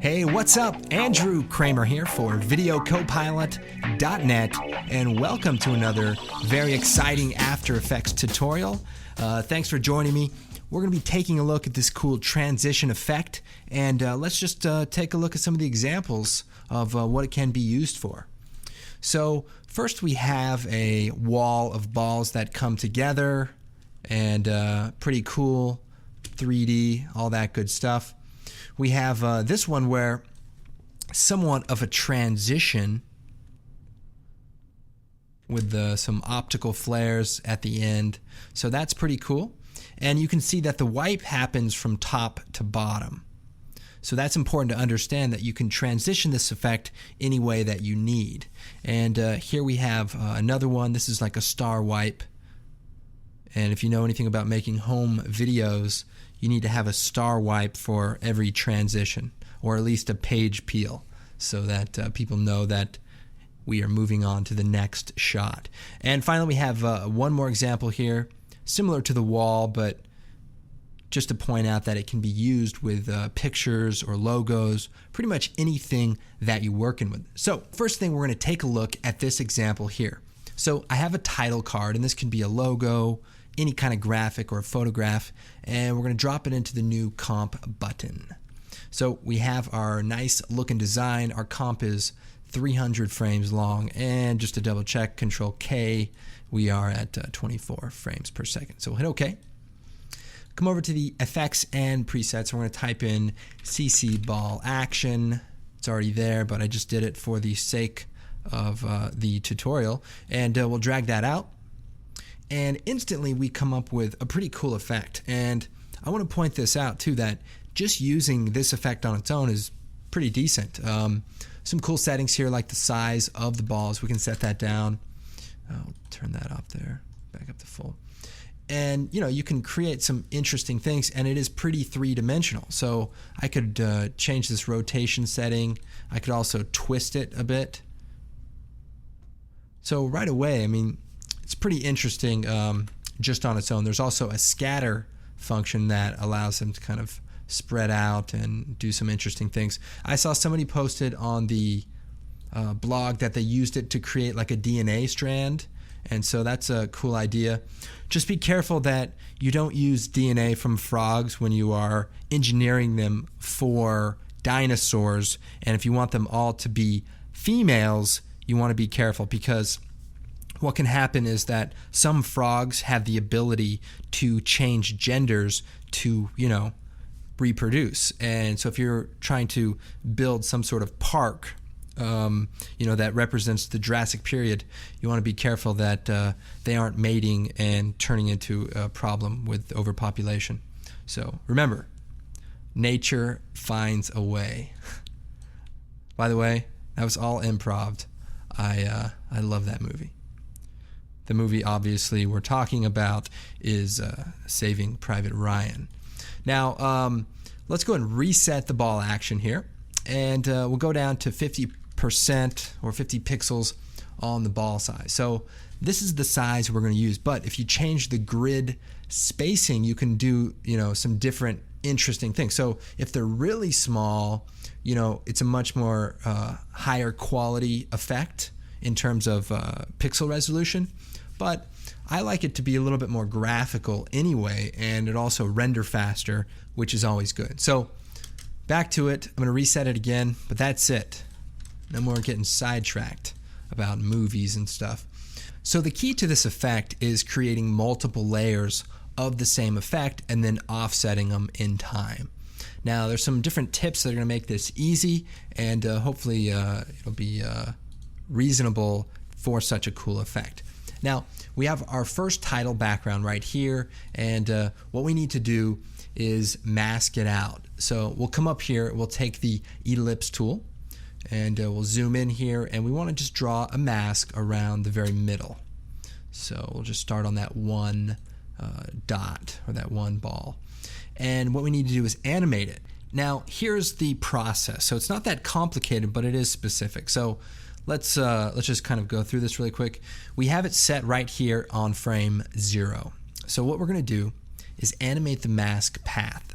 Hey, what's up? Andrew Kramer here for VideoCopilot.net, and welcome to another very exciting After Effects tutorial. Thanks for joining me. We're going to be taking a look at this cool transition effect, and let's just take a look at some of the examples of what it can be used for. So first we have a wall of balls that come together, and pretty cool, 3D, all that good stuff. We have this one where somewhat of a transition with some optical flares at the end. So that's pretty cool. And you can see that the wipe happens from top to bottom. So that's important to understand, that you can transition this effect any way that you need. And here we have another one. This is like a star wipe. And if you know anything about making home videos, you need to have a star wipe for every transition, or at least a page peel, so that people know that we are moving on to the next shot. And finally, we have one more example here, similar to the wall, but just to point out that it can be used with pictures or logos, pretty much anything that you're working with. So first thing, we're going to take a look at this example here. So I have a title card, and this can be a logo, any kind of graphic or a photograph, and we're going to drop it into the new comp button. So we have our nice looking design. Our comp is 300 frames long, and just to double check, Control K, we are at 24 frames per second. So we'll hit OK. Come over to the effects and presets. We're going to type in CC Ball Action. It's already there, but I just did it for the sake of the tutorial, and we'll drag that out. And instantly we come up with a pretty cool effect. And I want to point this out too, that just using this effect on its own is pretty decent. Some cool settings here, like the size of the balls. We can set that down. I'll turn that up there, back up to full. And you know, you can create some interesting things, and it is pretty three-dimensional. So I could change this rotation setting. I could also twist it a bit. So right away, I mean, it's pretty interesting just on its own. There's also a scatter function that allows them to kind of spread out and do some interesting things. I saw somebody posted on the blog that they used it to create like a DNA strand, and so that's a cool idea. Just be careful that you don't use DNA from frogs when you are engineering them for dinosaurs, and if you want them all to be females, you want to be careful, because what can happen is that some frogs have the ability to change genders to, you know, reproduce. And so if you're trying to build some sort of park, you know, that represents the Jurassic period, you want to be careful that they aren't mating and turning into a problem with overpopulation. So remember, nature finds a way. By the way, that was all improv. I love that movie. The movie, obviously, we're talking about is Saving Private Ryan. Now, let's go and reset the ball action here, and we'll go down to 50% or 50 pixels on the ball size. So this is the size we're going to use, but if you change the grid spacing, you can do, you know, some different interesting things. So if they're really small, you know, it's a much more higher quality effect in terms of pixel resolution. But I like it to be a little bit more graphical anyway, and it also render faster, which is always good. So back to it. I'm going to reset it again, but that's it. No more getting sidetracked about movies and stuff. So the key to this effect is creating multiple layers of the same effect and then offsetting them in time. Now, there's some different tips that are going to make this easy, and hopefully it'll be reasonable for such a cool effect. Now, we have our first title background right here, and what we need to do is mask it out. So we'll come up here, we'll take the ellipse tool, and we'll zoom in here, and we want to just draw a mask around the very middle. So we'll just start on that one dot, or that one ball. And what we need to do is animate it. Now, here's the process. So it's not that complicated, but it is specific. So let's just kind of go through this really quick. We have it set right here on frame 0. So what we're going to do is animate the mask path.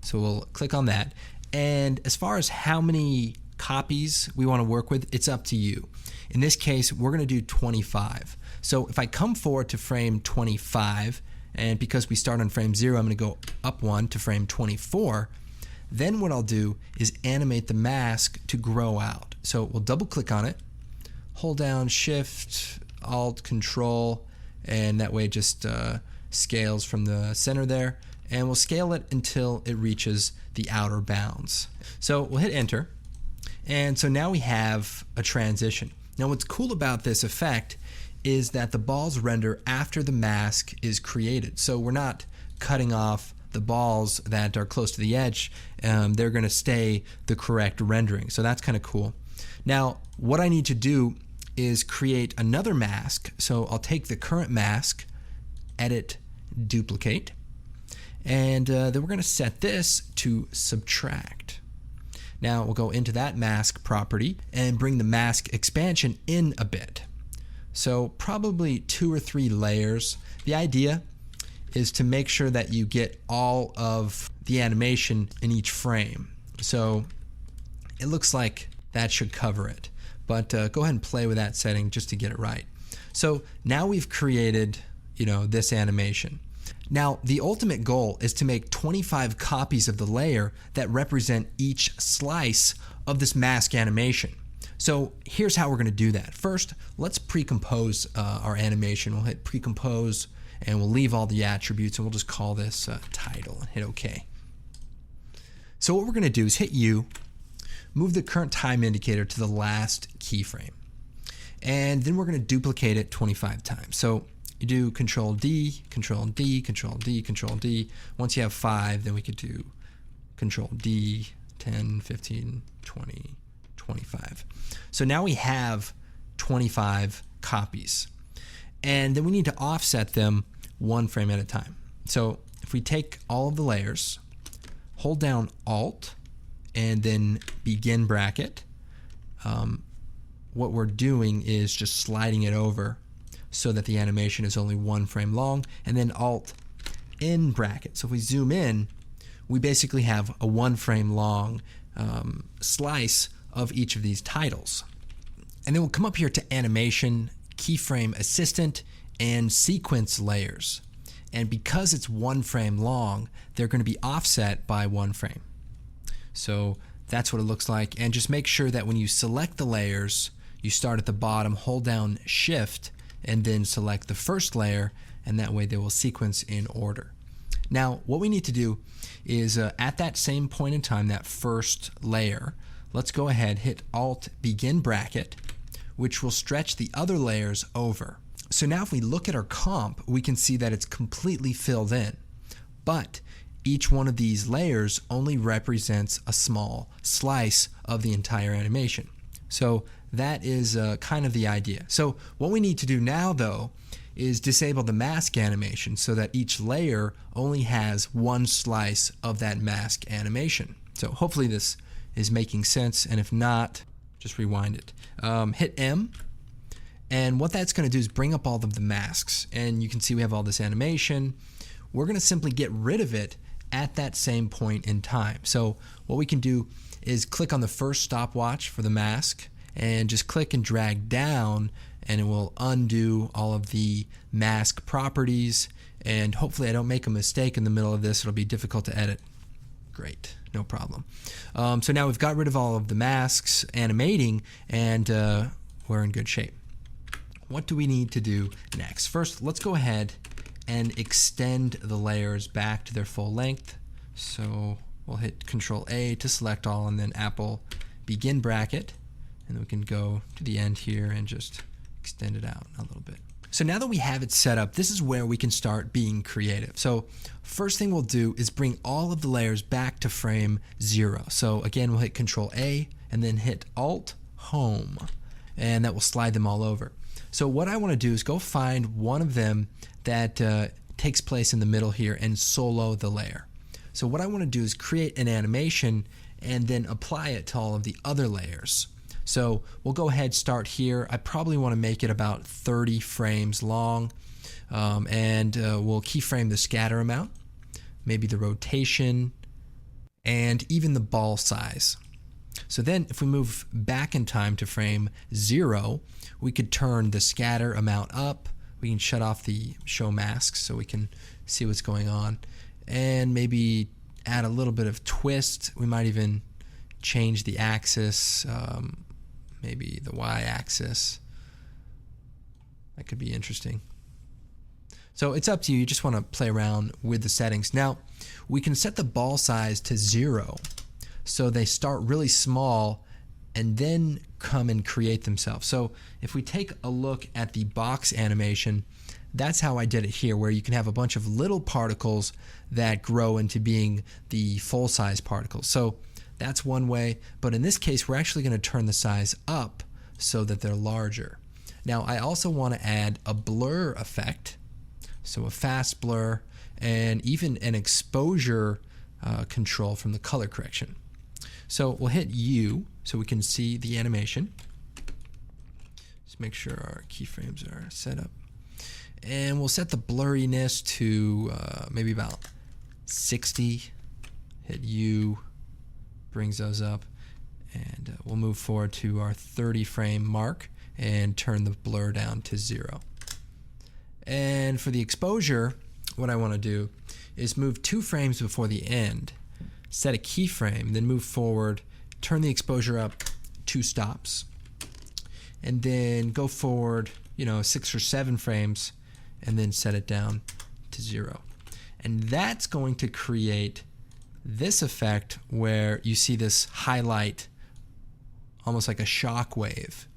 So we'll click on that, And as far as how many copies we want to work with, it's up to you. In this case, we're going to do 25. So if I come forward to frame 25, and because we start on frame 0, I'm going to go up 1 to frame 24, then what I'll do is animate the mask to grow out. So we'll double click on it, hold down Shift, Alt, Control, and that way it just scales from the center there, and we'll scale it until it reaches the outer bounds. So we'll hit enter, and so now we have a transition. Now what's cool about this effect is that the balls render after the mask is created. So we're not cutting off the balls that are close to the edge. They're going to stay the correct rendering. So that's kind of cool. Now what I need to do is create another mask. So I'll take the current mask, edit, duplicate, and then we're going to set this to subtract. Now we'll go into that mask property and bring the mask expansion in a bit. So probably 2 or 3 layers. The idea is to make sure that you get all of the animation in each frame. So it looks like that should cover it. But go ahead and play with that setting just to get it right. So now we've created, this animation. Now the ultimate goal is to make 25 copies of the layer that represent each slice of this mask animation. So here's how we're going to do that. First, let's pre-compose our animation. We'll hit pre-compose and we'll leave all the attributes and we'll just call this title and hit OK. So what we're going to do is hit U, move the current time indicator to the last keyframe, and then we're going to duplicate it 25 times. So you do Control D, Control D, Control D, Control D. Once you have 5, then we could do Control D, 10, 15, 20, 25. So now we have 25 copies. And then we need to offset them 1 frame at a time. So if we take all of the layers, hold down Alt, and then begin bracket, what we're doing is just sliding it over so that the animation is only 1 frame long, and then Alt in bracket. So if we zoom in, we basically have a 1 frame long slice of each of these titles. And then we'll come up here to Animation, Keyframe Assistant, and Sequence Layers. And because it's 1 frame long, they're going to be offset by 1 frame. So that's what it looks like. And just make sure that when you select the layers, you start at the bottom, hold down Shift, and then select the first layer, and that way they will sequence in order. Now what we need to do is at that same point in time, that first layer, let's go ahead, hit Alt, begin bracket, which will stretch the other layers over. So now if we look at our comp, we can see that it's completely filled in. But each one of these layers only represents a small slice of the entire animation. So that is kind of the idea. So what we need to do now, though, is disable the mask animation so that each layer only has 1 slice of that mask animation. So hopefully this is making sense, and if not, just rewind it. Hit M, and what that's going to do is bring up all of the masks, and you can see we have all this animation. We're going to simply get rid of it at that same point in time. So what we can do is click on the first stopwatch for the mask and just click and drag down, and it will undo all of the mask properties, and hopefully I don't make a mistake in the middle of this. It'll be difficult to edit. Great, no problem. So now we've got rid of all of the masks animating, and we're in good shape. What do we need to do next? First, let's go ahead and extend the layers back to their full length. So we'll hit Control A to select all, and then Apple begin bracket, and then we can go to the end here and just extend it out a little bit. So now that we have it set up, this is where we can start being creative. So first thing we'll do is bring all of the layers back to frame 0. So again, we'll hit Control A and then hit Alt Home, and that will slide them all over. So what I want to do is go find one of them that takes place in the middle here and solo the layer. So what I want to do is create an animation and then apply it to all of the other layers. So we'll go ahead, start here. I probably want to make it about 30 frames long, and we'll keyframe the scatter amount, maybe the rotation, and even the ball size. So then if we move back in time to frame 0, we could turn the scatter amount up. We can shut off the show masks so we can see what's going on, and maybe add a little bit of twist. We might even change the axis, maybe the y-axis. That could be interesting. So it's up to you. You just want to play around with the settings. Now, we can set the ball size to 0, so they start really small and then come and create themselves. So if we take a look at the box animation, that's how I did it here, where you can have a bunch of little particles that grow into being the full-size particles. So that's one way, but in this case, we're actually going to turn the size up so that they're larger. Now, I also want to add a blur effect, so a fast blur, and even an exposure control from the color correction. So we'll hit U so we can see the animation. Just make sure our keyframes are set up. And we'll set the blurriness to maybe about 60. Hit U, brings those up. And we'll move forward to our 30 frame mark and turn the blur down to 0. And for the exposure, what I want to do is move 2 frames before the end, set a keyframe, then move forward, turn the exposure up 2 stops, and then go forward, 6 or 7 frames, and then set it down to 0. And that's going to create this effect where you see this highlight almost like a shock wave,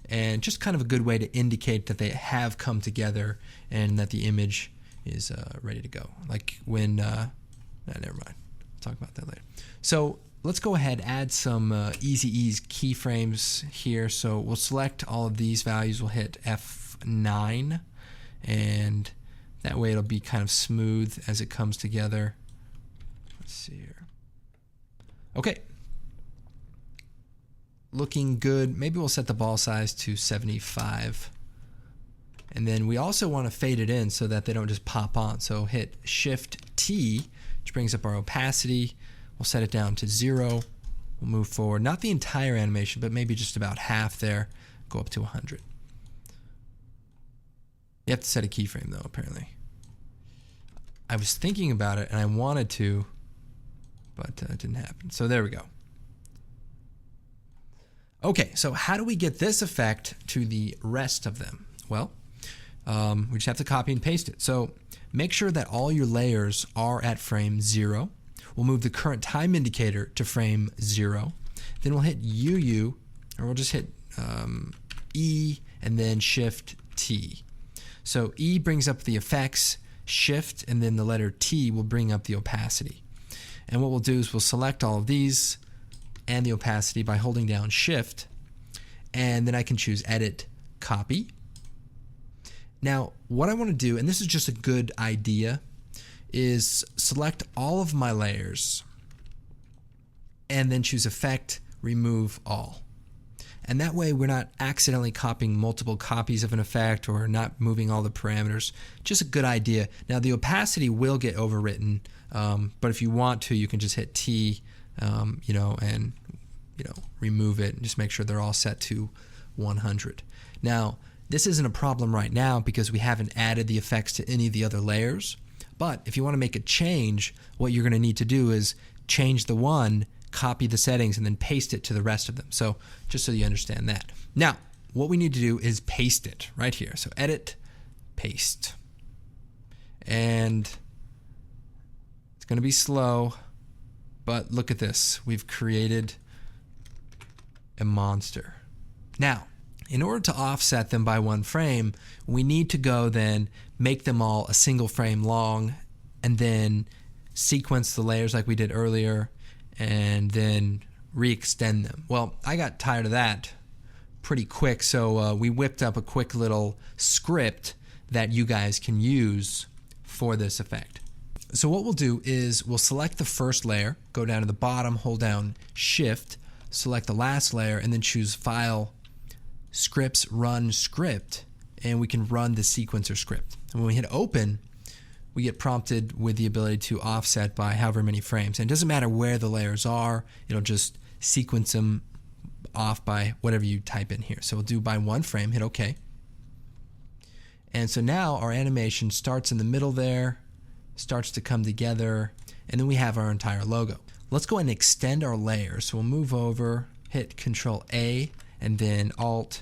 and just kind of a good way to indicate that they have come together and that the image is ready to go. Like when, never mind, we'll talk about that later. So let's go ahead, add some easy ease keyframes here. So we'll select all of these values, we'll hit F9, and that way it'll be kind of smooth as it comes together. Let's see here. Okay. Looking good. Maybe we'll set the ball size to 75. And then we also want to fade it in so that they don't just pop on. So hit Shift T, which brings up our opacity. We'll set it down to 0. We'll move forward. Not the entire animation, but maybe just about half there. Go up to 100. You have to set a keyframe though, apparently. I was thinking about it and I wanted to, but it didn't happen. So there we go. Okay, so how do we get this effect to the rest of them? Well, we just have to copy and paste it. So make sure that all your layers are at frame 0. We'll move the current time indicator to frame 0. Then we'll hit UU, or we'll just hit E and then Shift T. So E brings up the effects, Shift, and then the letter T will bring up the opacity. And what we'll do is we'll select all of these and the opacity by holding down Shift, and then I can choose Edit, Copy. Now, what I want to do, and this is just a good idea, is select all of my layers and then choose Effect, Remove All. And that way we're not accidentally copying multiple copies of an effect or not moving all the parameters. Just a good idea. Now the opacity will get overwritten, but if you want to, you can just hit T, and remove it and just make sure they're all set to 100. Now, this isn't a problem right now because we haven't added the effects to any of the other layers. But if you want to make a change, what you're going to need to do is change the one, copy the settings, and then paste it to the rest of them. So just so you understand that. Now, what we need to do is paste it right here. So Edit, Paste. And it's going to be slow, but look at this. We've created a monster. Now, in order to offset them by 1 frame, we need to go then make them all a single frame long and then sequence the layers like we did earlier and then re-extend them. Well, I got tired of that pretty quick, so we whipped up a quick little script that you guys can use for this effect. So what we'll do is we'll select the first layer, go down to the bottom, hold down Shift, select the last layer, and then choose File, Scripts, Run Script, and we can run the sequencer script. And when we hit Open, we get prompted with the ability to offset by however many frames. And it doesn't matter where the layers are, it'll just sequence them off by whatever you type in here. So we'll do by 1 frame, hit OK. And so now our animation starts in the middle there, starts to come together, and then we have our entire logo. Let's go ahead and extend our layers. So we'll move over, hit Control A, and then Alt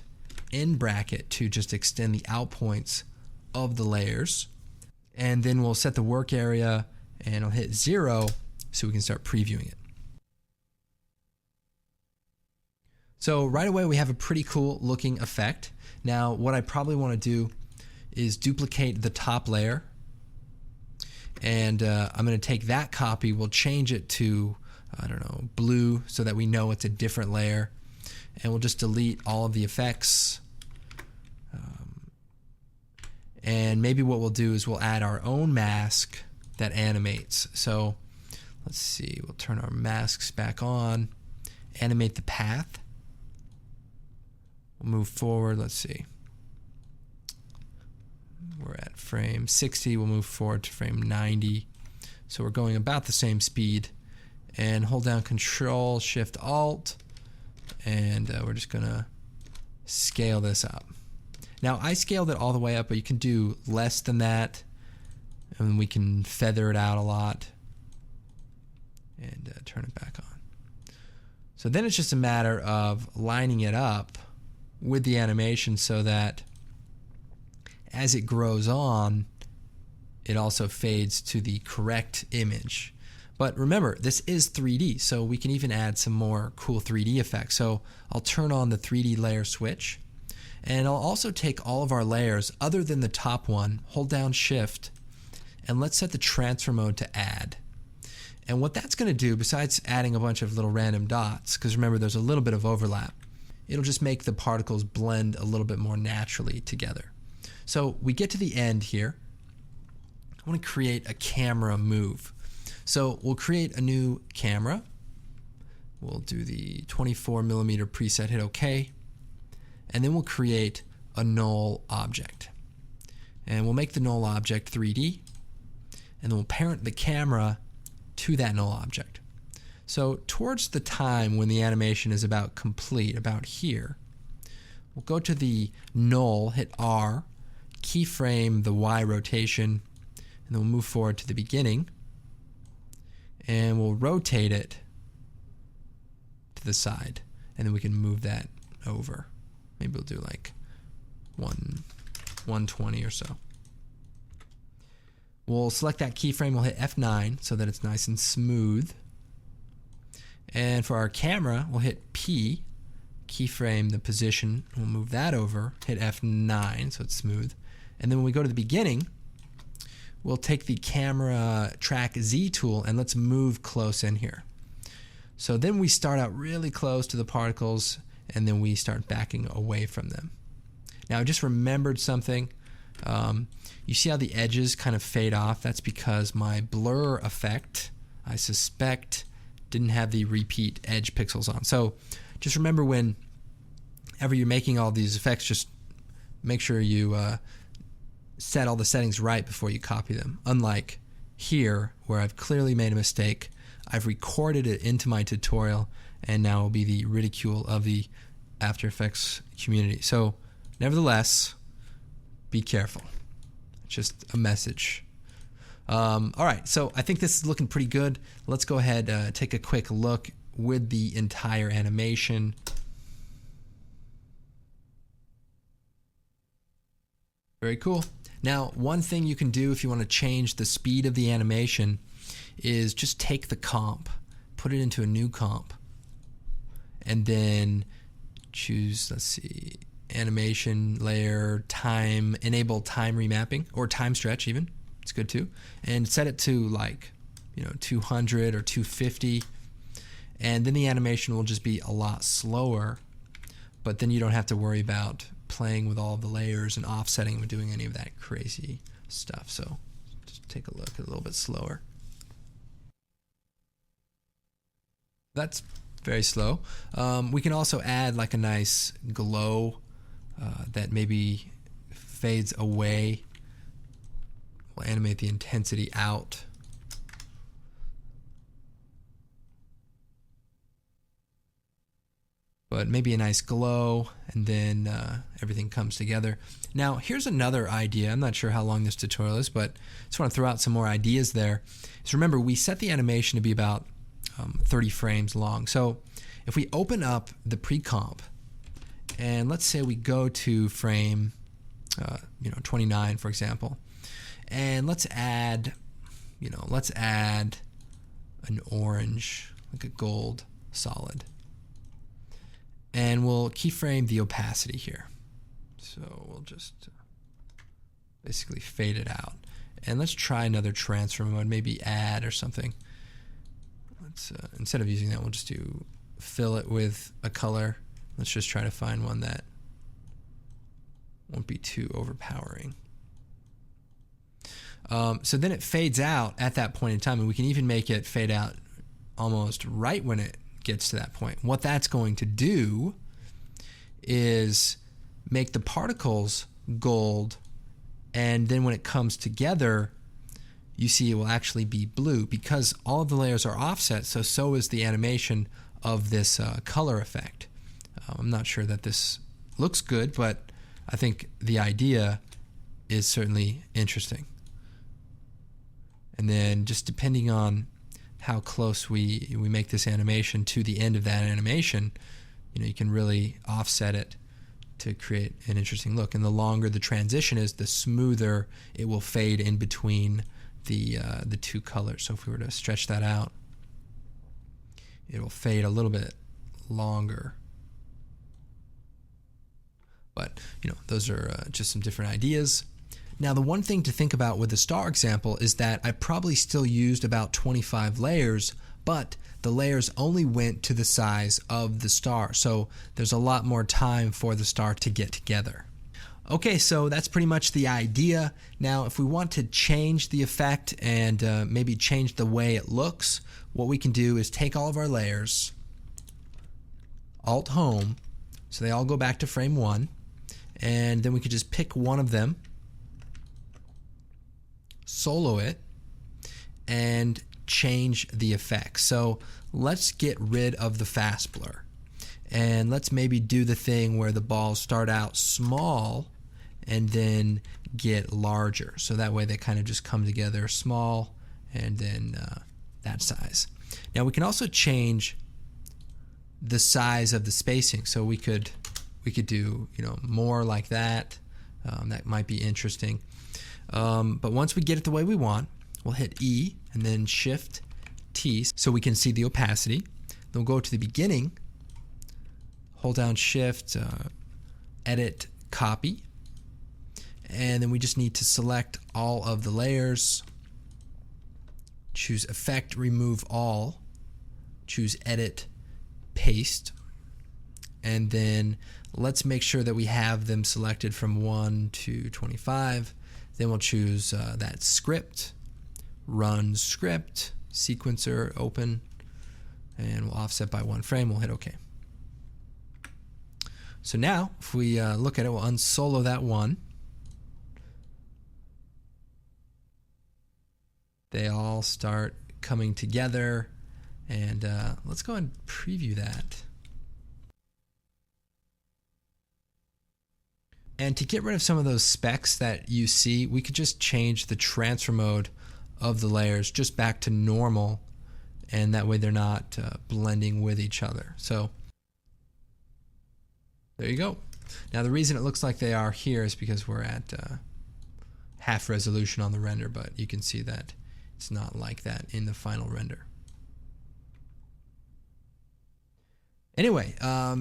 in bracket to just extend the out points of the layers. And then we'll set the work area and I'll hit 0 so we can start previewing it. So right away we have a pretty cool looking effect. Now what I probably want to do is duplicate the top layer, and I'm going to take that copy, we'll change it to, I don't know, blue so that we know it's a different layer, and we'll just delete all of the effects. And maybe what we'll do is we'll add our own mask that animates. So let's see, we'll turn our masks back on, animate the path. We'll move forward, let's see. We're at frame 60, we'll move forward to frame 90. So we're going about the same speed. And hold down Control, Shift, Alt, and we're just gonna scale this up. Now I scaled it all the way up, but you can do less than that, and we can feather it out a lot and turn it back on. So then it's just a matter of lining it up with the animation so that as it grows on, it also fades to the correct image. But remember, this is 3D, so we can even add some more cool 3D effects. So I'll turn on the 3D layer switch, and I'll also take all of our layers other than the top one, hold down Shift, and let's set the transfer mode to add. And what that's going to do, besides adding a bunch of little random dots, because remember there's a little bit of overlap, it'll just make the particles blend a little bit more naturally together. So we get to the end here. I want to create a camera move. So we'll create a new camera. We'll do the 24mm preset, hit OK. And then we'll create a null object. And we'll make the null object 3D. And then we'll parent the camera to that null object. So towards the time when the animation is about complete, about here, we'll go to the null, hit R, keyframe the Y rotation, and then we'll move forward to the beginning, and we'll rotate it to the side, and then we can move that over. Maybe we'll do like 120 or so. We'll select that keyframe, we'll hit F9 so that it's nice and smooth. And for our camera, we'll hit P, keyframe the position, we'll move that over, hit F9 so it's smooth. And then when we go to the beginning, we'll take the camera track Z tool and let's move close in here. So then we start out really close to the particles and then we start backing away from them. Now I just remembered something. You see how the edges kind of fade off? That's because my blur effect, I suspect, didn't have the repeat edge pixels on. So just remember whenever you're making all these effects, just make sure you set all the settings right before you copy them. Unlike here, where I've clearly made a mistake, I've recorded it into my tutorial, and now will be the ridicule of the After Effects community. So nevertheless, be careful. It's just a message. All right, so I think this is looking pretty good. Let's go ahead, take a quick look with the entire animation. Very cool. Now, one thing you can do if you want to change the speed of the animation is just take the comp, put it into a new comp, and then choose, let's see, animation layer, time, enable time remapping, or time stretch even. It's good too. And set it to like, 200 or 250. And then the animation will just be a lot slower, but then you don't have to worry about playing with all the layers and offsetting and doing any of that crazy stuff. So just take a look at a little bit slower. That's very slow. We can also add like a nice glow that maybe fades away We'll animate the intensity out. But maybe a nice glow, and then everything comes together. Now, here's another idea. I'm not sure how long this tutorial is, but I just want to throw out some more ideas there. So remember, we set the animation to be about 30 frames long. So if we open up the pre-comp, and let's say we go to frame 29, for example, and let's add an orange, like a gold solid. And we'll keyframe the opacity here. So we'll just basically fade it out. And let's try another transfer mode, maybe add or something. Let's instead of using that, we'll just do fill it with a color. Let's just try to find one that won't be too overpowering. So then it fades out at that point in time, and we can even make it fade out almost right when it gets to that point. What that's going to do is make the particles gold, and then when it comes together, you see it will actually be blue because all of the layers are offset, so is the animation of this color effect. I'm not sure that this looks good, but I think the idea is certainly interesting. And then just depending on how close we make this animation to the end of that animation, you can really offset it to create an interesting look. And the longer the transition is, the smoother it will fade in between the two colors. So if we were to stretch that out, it will fade a little bit longer. But those are just some different ideas. Now, the one thing to think about with the star example is that I probably still used about 25 layers, but the layers only went to the size of the star. So there's a lot more time for the star to get together. Okay, so that's pretty much the idea. Now, if we want to change the effect and maybe change the way it looks, what we can do is take all of our layers, Alt-Home, so they all go back to frame 1, and then we could just pick one of them, solo it, and change the effect. So let's get rid of the fast blur, and let's maybe do the thing where the balls start out small and then get larger, so that way they kind of just come together small and then that size. Now we can also change the size of the spacing, so we could do more like that. That might be interesting. But once we get it the way we want, we'll hit E and then Shift T so we can see the opacity. Then we'll go to the beginning, hold down Shift, edit, copy, and then we just need to select all of the layers, choose Effect, Remove All, choose Edit, Paste, and then let's make sure that we have them selected from 1 to 25. Then we'll choose that script, run script, sequencer, open, and we'll offset by 1 frame. We'll hit OK. So now, if we look at it, we'll unsolo that one. They all start coming together, and let's go and preview that. And to get rid of some of those specks that you see, we could just change the transfer mode of the layers just back to normal, and that way they're not blending with each other. So there you go. Now the reason it looks like they are here is because we're at half resolution on the render, but you can see that it's not like that in the final render. Anyway,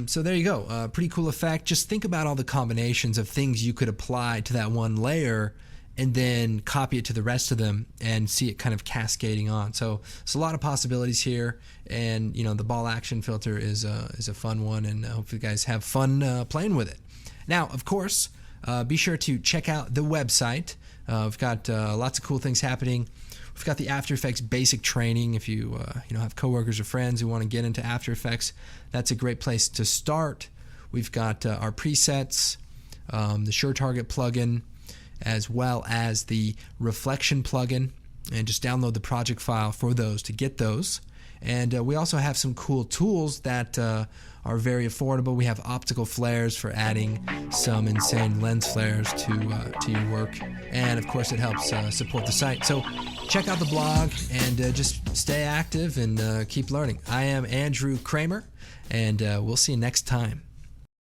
so there you go. Pretty cool effect. Just think about all the combinations of things you could apply to that one layer and then copy it to the rest of them and see it kind of cascading on. So it's a lot of possibilities here, and the ball action filter is a fun one, and hopefully you guys have fun playing with it. Now, of course, be sure to check out the website. We've got lots of cool things happening. We've got the After Effects basic training. If you have coworkers or friends who want to get into After Effects, that's a great place to start. We've got our presets, the Sure Target plugin, as well as the reflection plugin, and just download the project file for those to get those. And we also have some cool tools that are very affordable. We have optical flares for adding some insane lens flares to your work. And of course, it helps support the site. So check out the blog and just stay active and keep learning. I am Andrew Kramer, and we'll see you next time.